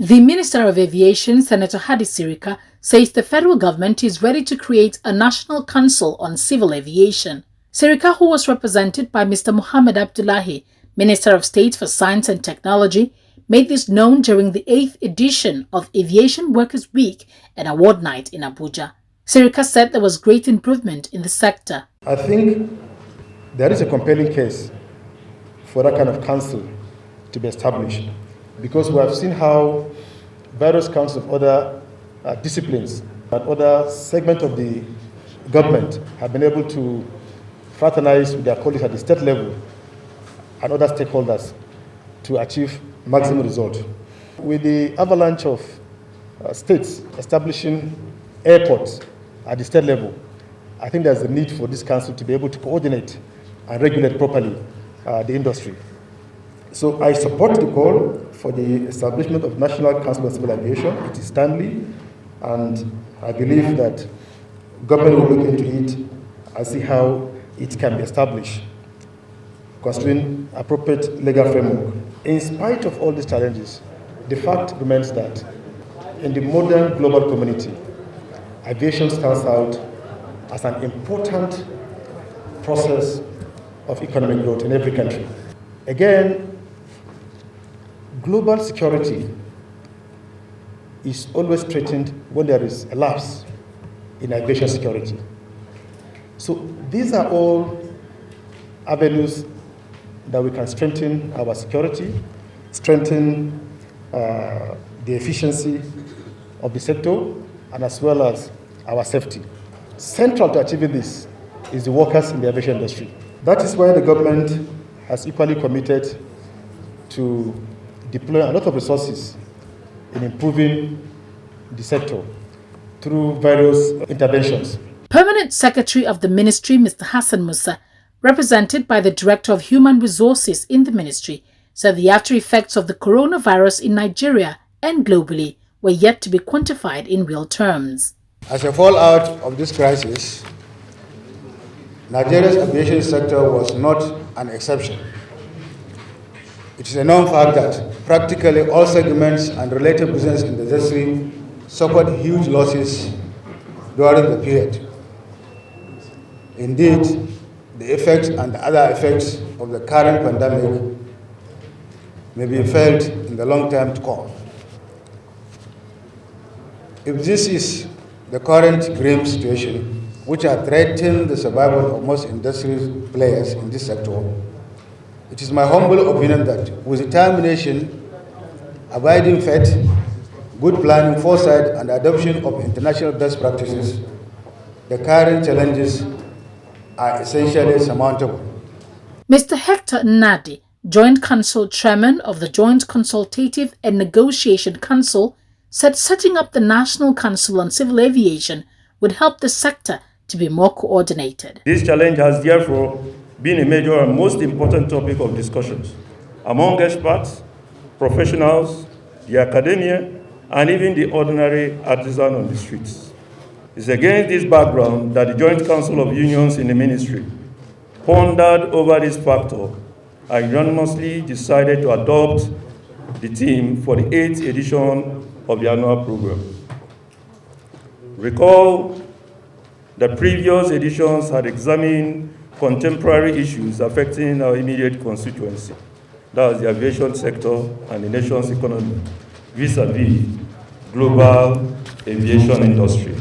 The Minister of Aviation, Senator Hadi Sirika, says the federal government is ready to create a National Council on Civil Aviation. Sirika, who was represented by Mr. Mohammed Abdullahi, Minister of State for Science and Technology, made this known during the 8th edition of Aviation Workers' Week and Award Night in Abuja. Sirika said there was great improvement in the sector. I think there is a compelling case for that kind of council to be established, because we have seen how various councils of other disciplines and other segments of the government have been able to fraternize with their colleagues at the state level and other stakeholders to achieve maximum result. With the avalanche of states establishing airports at the state level, I think there's a need for this council to be able to coordinate and regulate properly the industry. So I support the call for the establishment of National Council on Civil Aviation. It is timely, and I believe that government will look into it and see how it can be established, considering appropriate legal framework. In spite of all these challenges, the fact remains that in the modern global community, aviation stands out as an important process of economic growth in every country. Again, global security is always threatened when there is a lapse in aviation security. So these are all avenues that we can strengthen our security, strengthen the efficiency of the sector, and as well as our safety. Central to achieving this is the workers in the aviation industry. That is why the government has equally committed to deploy a lot of resources in improving the sector through various interventions. Permanent Secretary of the Ministry, Mr. Hassan Musa, represented by the Director of Human Resources in the Ministry, said the after effects of the coronavirus in Nigeria and globally were yet to be quantified in real terms. As a fallout of this crisis, Nigeria's aviation sector was not an exception. It is a known fact that practically all segments and related business in the industry suffered huge losses during the period. Indeed, the effects and the other effects of the current pandemic may be felt in the long time to come. If this is the current grim situation, which has threatened the survival of most industry players in this sector, it is my humble opinion that with determination, abiding faith, good planning, foresight, and adoption of international best practices, the current challenges are essentially surmountable. Mr. Hector Nadi, Joint Council Chairman of the Joint Consultative and Negotiation Council, said setting up the National Council on Civil Aviation would help the sector to be more coordinated. This challenge has therefore been a major and most important topic of discussions among experts, professionals, the academia, and even the ordinary artisan on the streets. It's against this background that the Joint Council of Unions in the Ministry pondered over this factor and unanimously decided to adopt the theme for the 8th edition of the annual program. Recall the previous editions had examined contemporary issues affecting our immediate constituency, that is the aviation sector and the nation's economy, vis-a-vis global aviation industry.